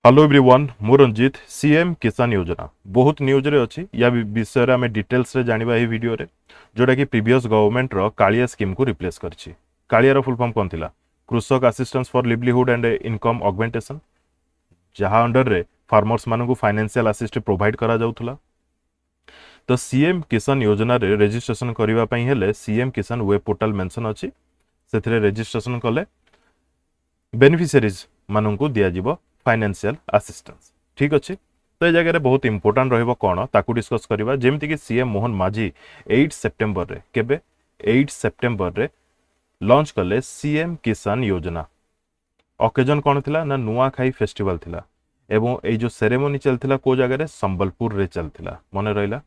Hello everyone मु Ranjit CM Kisan योजना बहुत न्यूज रे अछि या विषय रे हमें डिटेल्स रे जानिबा ए वीडियो रे जोटा कि प्रीवियस गवर्नमेंट रो कालिया स्कीम को रिप्लेस करछि। कालिया रो फुल फॉर्म कोन थिला कृषक assistance for livelihood and income augmentation, जहां अंडर रे फार्मर्स मानकु फाइनेंशियल असिस्ट प्रोवाइड करा जाउथला। तो सीएम किसान योजना रे रजिस्ट्रेशन करिवा पई हेले सीएम किसान वेब पोर्टल मेंशन अछि, सेथिरे रजिस्ट्रेशन कले बेनिफिशियरीज मानकु दिया जिवो फाइनेंशियल असिस्टेंस। ठीक अच्छे, तो ये जगह बहुत इंपोर्टां रहा ताकू डिस्कस करवा जमीक कि सीएम मोहन माझी 8 सेप्टेम्बर रे केबे 8 सेप्टेम्बर रे लॉन्च कले सीएम किसान योजना। ओकेजन कौन थिला ना नुआखाई फेस्टिवल थिला एवं ए जो सेरेमनी चलथिला को जगह रे संबलपुर रे चलथिला मने रहिला।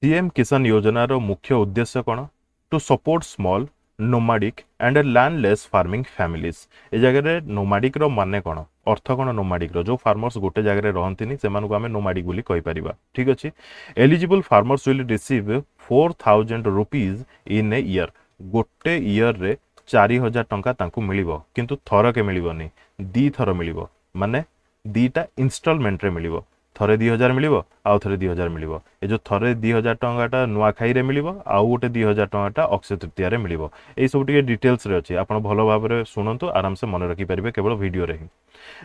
सीएम किसान योजना रो मुख्य उद्देश्य कौन to support small nomadic and landless farming families. ए जगह रे नोमाडिक रो माने कौन अर्थ कौन नोमाडिक रो जो फार्मर्स गोटे जगह रे रहंतिनी सेमानको आमे नोमाडिक बोली कहि परिबा। ठीक अछि, eligible farmers will receive 4000 rupees in a year. गोटे ईयर रे 4000 टंका तांकु मिलिबो, किंतु थरके मिलिबोनी दी थर मिलिबो, माने दीटा इंस्टॉलमेंट रे मिलिबो। थरे 2000 मिलिबो आउ थरे 2000 मिलिबो। ए जो थरे 2000 टंकाटा नुआखाई रे मिलिबो आउ गोटे 2000 टंकाटा अक्षय तृतीया रे मिलिबो। ए सब टिके डिटेल्स रे अछि, आपण भलो भाबरे सुनंतु, आराम से मन रखि परिबे केवल वीडियो रे ही।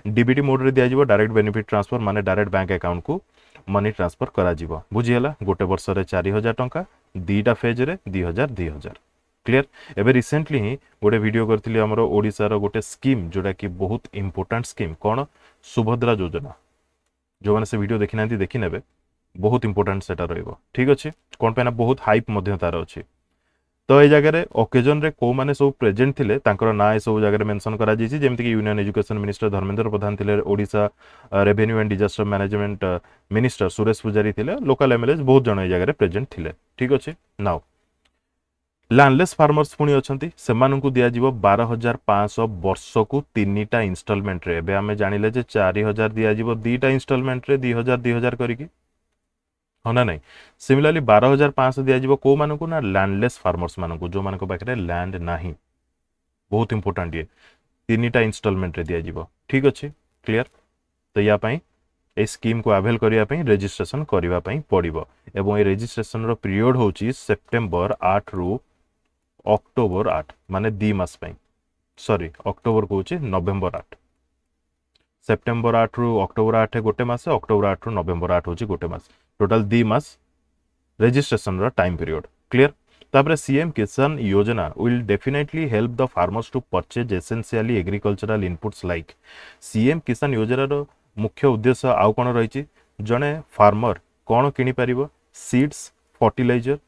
डीबीटी मोड रे दिया जिवो डायरेक्ट बेनिफिट ट्रांसफर, माने डायरेक्ट बैंक अकाउंट को मनी ट्रांसफर करा जिवो। बुझी हला, गोटे वर्ष रे 4000 टंका, दीटा फेज रे 2000 क्लियर। एबे रिसेंटली ही गोटे वीडियो करथिली हमर ओडिसा रो गोटे स्कीम जोटा कि बहुत इंपोर्टेंट स्कीम कोन सुभद्रा योजना। जो मैंने से वीडियो देखी ना देखी नेबे, बहुत इंपोर्टेंट सेटा रहिबो। ठीक अछि, कोन पे ना बहुत हाइप मध्य तार अछि। तो ए जगह रे ओकेजन रे को माने सब प्रेजेंट थिले तांकर ना ए सब जगह रे मेंशन करा जैछि, जेमति कि union education minister Dharmendra Pradhan थिले, Odisha revenue and disaster management minister Suresh पुजारी थिले, लोकल एमएलएस बहुत जण ए जगह रे प्रेजेंट थिले। ठीक अछि, नाउ लैंडलेस फार्मर्स पुणी अछंती सेमानंकु दिया जिवो 12500 वर्ष को तीनटा इंस्टॉलमेंट रे। एबे हमें जानिले जे 4000 दिया जिवो दीटा इंस्टॉलमेंट रे 2000 करिकी, हाँ ना नहीं। सिमिलरली 12500 दिया जिवो को मानकु ना लैंडलेस फार्मर्स मानकु जो मानको पाखरे लैंड नाही। बहुत इंपोर्टेंट ये तीनटा इंस्टॉलमेंट रे दिया जिवो। ठीक अछि, क्लियर। तो या पई ए स्कीम को अवेल करिया पई रजिस्ट्रेशन करिवा पई पड़िबो एवं ए रजिस्ट्रेशन रो पीरियड होची सेप्टेम्बर 8 रु अक्टोबर 8, माने 2 मास पई, सॉरी अक्टोबर को होची नवेम्बर 8। सेप्टेम्बर 8 रु अक्टोबर 8 गोटे मास, अक्टोबर 8 रु नवेम्बर 8 होची गोटे मास, टोटल 2 मास रजिस्ट्रेशन रो टाइम पीरियड। क्लियर। तापर CM Kisan Yojana will definitely help the farmers to purchase essentially agricultural inputs like. CM Kisan Yojana रो मुख्य उद्देश्य आउ कोन रहिछि, जणे फार्मर कोन किनि परिबो सीड्स, फर्टिलाइजर,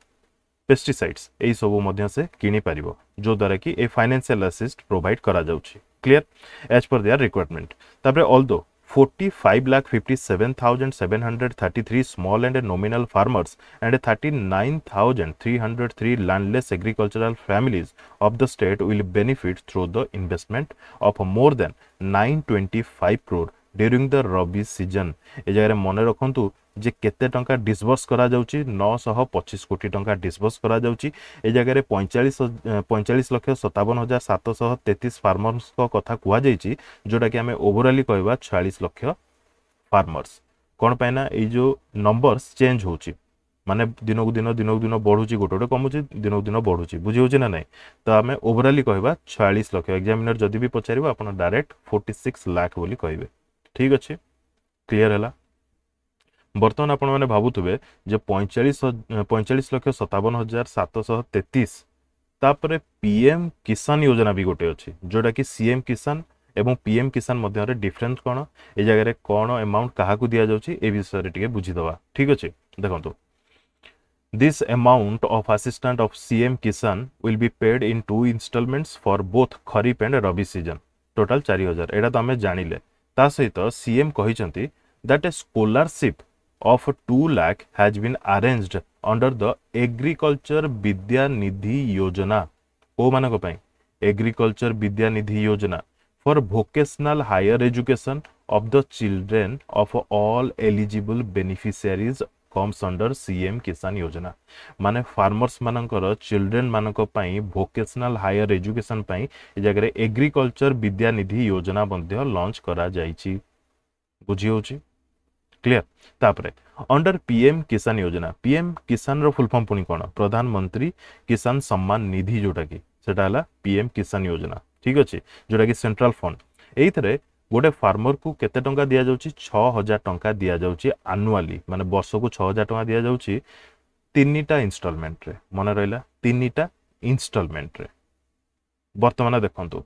पेस्टिसाइड्स ए सब मध्य से किनि परिबो, जो द्वारा कि ए फाइनेंशियल असिस्ट प्रोवाइड करा जाउछि। Clear, as per their requirement. तापर although 45,57,733 small and nominal farmers and 39,303 landless agricultural families of the state will benefit through the investment of more than 925 crore during the Rabi season। ए जगह मन रखंतु जे केते टंका disburse करा जाउची, 925 कोटी टंका disburse करा जाउची। ए जगह रे 45,57,733 फार्मर्स को कथा कुआ जाइची, जोटा कि हमें ओवरऑली कहबा 46 लाख फार्मर्स। कोन पैना ए जो नंबर्स चेंज होची, माने दिनकु दिन बढ़ुची, गोटे गोटे कमुची, दिनकु दिन बढ़ुची, बुझी होची ना नहीं। तो हमें ओवरऑली कहबा 46 लाख। एग्जामिनर जदि भी पचारिबो आपण डायरेक्ट 46 लाख बोली कहबे। ठीक अछि, क्लियर हैला। बर्तमान आपण माने भाबुथबे जे 45,57,733 तापरे पीएम किसान योजना भी गोटे अछि, जोटा कि सीएम किसान एवं पीएम किसान मध्य डिफरेंस कौन, ए जगह रे कौन अमाउंट काहा को दिया जाउची ए विषय रे टिके बुझी दवा। ठीक अछि, देखंतु this amount of assistant of CM Kisan will be paid in 2 instalments for both kharif and rabi season, total 4000। एडा तो हमें जानिले। ता सहित सीएम कहिसंती that a scholarship of 2 lakh has been arranged under the agriculture vidya nidhi yojana। ओ मानको पई agriculture विद्या निधि योजना for vocational higher education of the children of all eligible beneficiaries comes under CM किसान योजना। माने फार्मर्स मानकर children मानको पई vocational higher education पई ए जगह एग्रीकल्चर विद्या निधि योजना मध्य लॉन्च करा जाईची। बुझी होची क्लियर तापरे अंडर पीएम किसान योजना पीएम किसान रो फुल फॉर्म पुनी कोन प्रधानमंत्री किसान सम्मान निधि जोटा की सेटा हला पीएम किसान योजना ठीक अछि जोटा की सेंट्रल फंड एइथरे गोटे फार्मर को केते टंका दिया जाउची 6000 टंका दिया जाउची एनुअली माने वर्ष को 6000 टंका दिया जाउची तीनटा इंस्टॉलमेंट रे मन रहला तीनटा इंस्टॉलमेंट रे वर्तमान देखंतु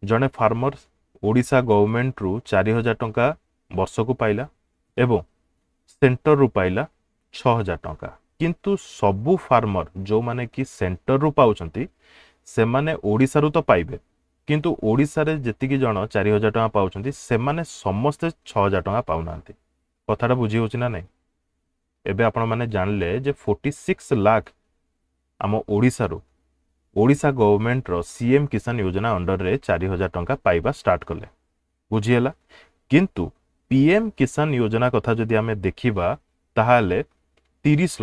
जने फार्मर ओडिशा गवर्नमेंट रु 4000 टंका वर्ष को पाइला एवं सेंटर रु पाइला 6000 टंका किंतु सबु फार्मर जो माने कि सेंटर रु पाउछंती से माने ओडिसा रु तो पाइबे किंतु ओडिसा रे जेतिकी जण 4000 टंका पाउछंती से माने समस्त 6000 टंका पाउनांती कथाटा बुझी होची ना नहीं एबे आपण माने जानले जे 46 लाख आम ओडिसा रु ओडिशा गवर्नमेंट रो सीएम किसान योजना अंडर रे 4000 टंका पाइबा स्टार्ट कले बुझिएला किंतु पीएम किसान योजना कथा जदि आमे देखिबा ताहाले 30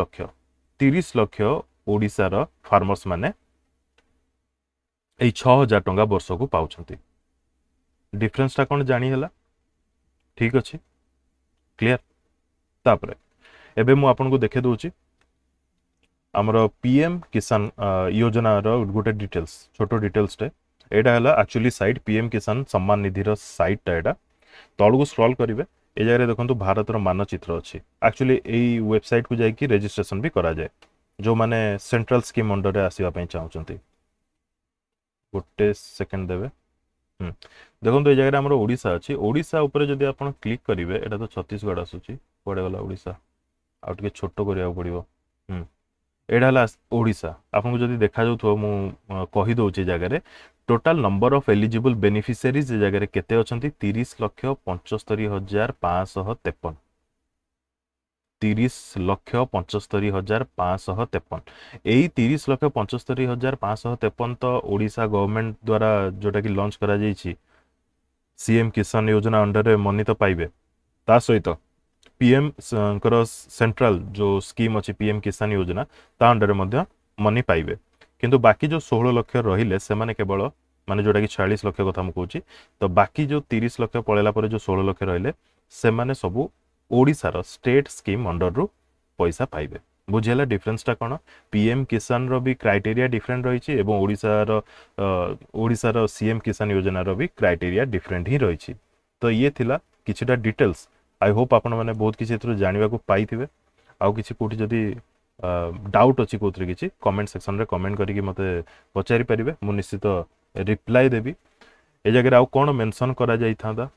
लक्ष ओडिसा रो फार्मर्स माने ए 6000 टंका वर्ष को पाउछंती डिफरेंस ता कोन जानि हला ठीक अछि क्लियर तापरे एबे मु आपन को देखे दोची हमरो पीएम किसान योजना रो गोटे डिटेल्स छोटो डिटेल्स टे एडा हला एक्चुअली साइट पीएम किसान सम्मान निधि रो साइट टा एडा तळगु स्क्रॉल करिवे ए जगह देखंतु भारत रो मानचित्र अछि एक्चुअली एई वेबसाइट को जाई कि रजिस्ट्रेशन भी करा जाय जो माने सेंट्रल स्कीम अंडर रे आसीबा पई चाहउचंती गोटे सेकंड देबे देखंतु ए जगह हमरो ओडिसा अछि ओडिसा ऊपर जदि आपण क्लिक करिवे एटा तो छत्तीसगढ़ आसुची पड़े वाला ओडिसा आ टिके छोटो करिया पड़िबो एडा हला ओडिसा आपन को जदि देखा जाउथो मु कहि दोची जगह रे total number of eligible beneficiaries जगह रे केते अछंती 30,75,553 30,75,553 एई 30,75,553 तो ओडिशा गवर्नमेंट द्वारा जोटा की लॉन्च करा जाईची सीएम किसान योजना अंडर रे मनी तो पाइबे ता सहित पीएम कर सेंट्रल जो स्कीम अछि पीएम किसान योजना ता अंडर मध्य मनी पाइबे किंतु बाकी जो 16 लाख रहिले से माने केवल माने जोटा की 46 लाख कथा मु कहूची तो बाकी जो 30 लाख पळेला परे जो 16 लाख रहिले से माने सब ओडिसा रो स्टेट स्कीम अंडर रु पैसा पाइबे बुझियला डिफरेंस ता कोन पीएम किसान रो भी क्राइटेरिया डिफरेंट रहिछि एवं ओडिसा रो सीएम किसान योजना रो भी क्राइटेरिया डिफरेंट ही रहिछि तो ये थिला किछटा डिटेल्स आई होप आपण माने बहुत किछि एथरो जानिबा को पाइथिबे आउ किछि कोठी जदी डाउट अछि कोथरे किछि कमेंट सेक्शन रे कमेंट करी कि मते पचारि परिबे मु निश्चित रिप्लाई देबी ए जगह आउ कोन मेंशन करा जाई थांदा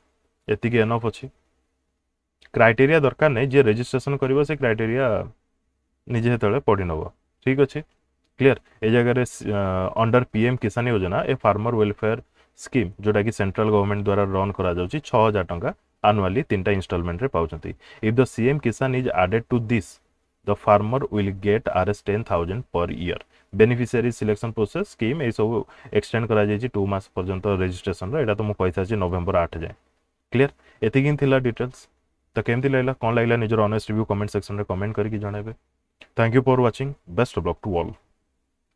एति के एनफ अछि क्राइटेरिया दरकार नै जे रजिस्ट्रेशन करिवो से क्राइटेरिया निजे हेतले पढि नबो ठीक अछि क्लियर ए जगह रे अंडर पीएम किसान योजना ए फार्मर वेलफेयर स्कीम जोटा कि सेंट्रल गवर्नमेंट द्वारा रन करा जाउची 6000 टंका annually 3टा इंस्टॉलमेंट रे पाउचंती if the CM Kisan is added to this the farmer will get RS 10,000 per year beneficiary selection process scheme ए सब एक्सटेंड करा जाई 2 मास पर्यंत रजिस्ट्रेशन रो एटा तो मु पैसा छी नवंबर 8 जाय क्लियर एतिकिन थिला डिटेल्स तो केमति लागला कोन लागला निजर ऑनेस्ट रिव्यू कमेंट सेक्शन रे कमेंट करके जणाबे thank you for watching best of luck to all